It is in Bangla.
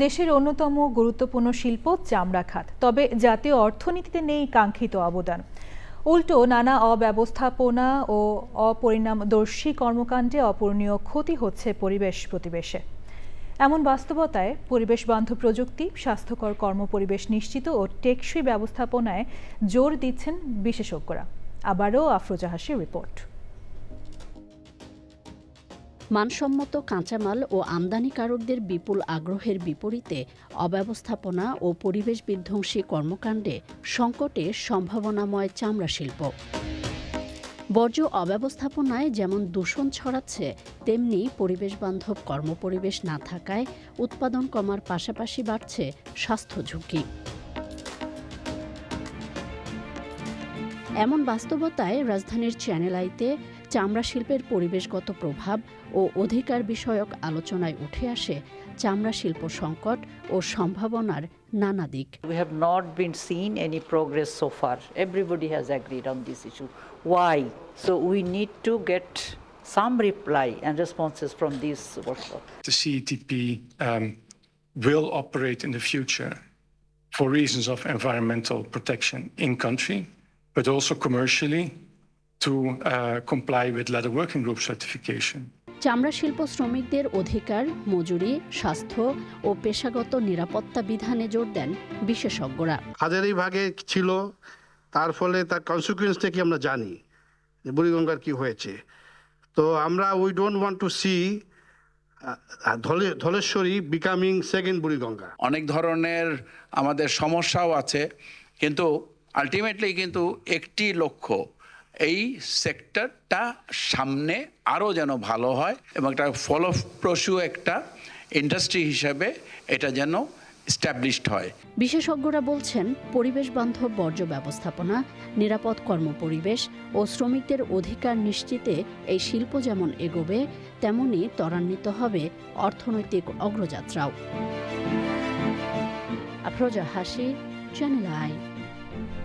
দেশের অন্যতম গুরুত্বপূর্ণ শিল্প চামড়া খাত, তবে জাতীয় অর্থনীতিতে নেই কাঙ্ক্ষিত অবদান। উল্টো নানা অব্যবস্থাপনা ও অপরিণামদর্শী কর্মকাণ্ডে অপূরণীয় ক্ষতি হচ্ছে পরিবেশ প্রতিবেশে। এমন বাস্তবতায় পরিবেশ বান্ধব প্রযুক্তি, স্বাস্থ্যকর কর্মপরিবেশ নিশ্চিত ও টেকসই ব্যবস্থাপনায় জোর দিচ্ছেন বিশেষজ্ঞরা। আবারও আফরোজা হাসির রিপোর্ট। মানসম্মত কাঁচামাল ও আমদানিকারকদের বিপুল আগ্রহের বিপরীতে অব্যবস্থাপনা ও পরিবেশ বিধ্বংসী কর্মকাণ্ডে সংকটে সম্ভাবনাময় চামড়া শিল্প। বর্জ্য অব্যবস্থাপনায় যেমন দূষণ ছড়াচ্ছে, তেমনি পরিবেশ বান্ধব কর্মপরিবেশ না থাকায় উৎপাদন কমার পাশাপাশি বাড়ছে স্বাস্থ্য ঝুঁকি। এমন বাস্তবতায় রাজধানীর চ্যানেল আইতে চামড়া শিল্পের পরিবেশগত প্রভাব ও অধিকার বিষয়ক আলোচনায় উঠে আসে চামড়া শিল্প সংকট ও সম্ভাবনার নানা দিক। We have not been seen any progress so far. Everybody has agreed on this issue. Why? So we need to get some reply and responses from this workshop. The CETP will operate in the future for reasons of environmental protection in country, but also commercially to comply with Leather Working Group certification. চামড়া শিল্প শ্রমিকদের অধিকার, মজুরি, স্বাস্থ্য ও পেশাগত নিরাপত্তা বিধানে জোর দেন বিশেষজ্ঞরা। হাজারীবাগে ছিল, তার ফলে তার কনসিকুয়েন্সটা কি আমরা জানি, বুড়িগঙ্গার কি হয়েছে। তো আমরা we don't want to see Dhaleshwari becoming second Buriganga. অনেক ধরনের আমাদের সমস্যাও আছে, কিন্তু আলটিমেটলি কিন্তু একটি লক্ষ্য, এই সেক্টরটা সামনে আরও যেন ভালো হয় এবং একটা ফলপ্রসূ একটা ইন্ডাস্ট্রি হিসেবে এটা যেন এস্টাবলিশড হয়। বিশেষজ্ঞরা বলছেন, পরিবেশ বান্ধব বর্জ্য ব্যবস্থাপনা, নিরাপদ কর্মপরিবেশ ও শ্রমিকদের অধিকার নিশ্চিতে এই শিল্প যেমন এগোবে, তেমনি ত্বরান্বিত হবে অর্থনৈতিক অগ্রযাত্রাও। আফরোজা হাসি, চ্যানেল আই।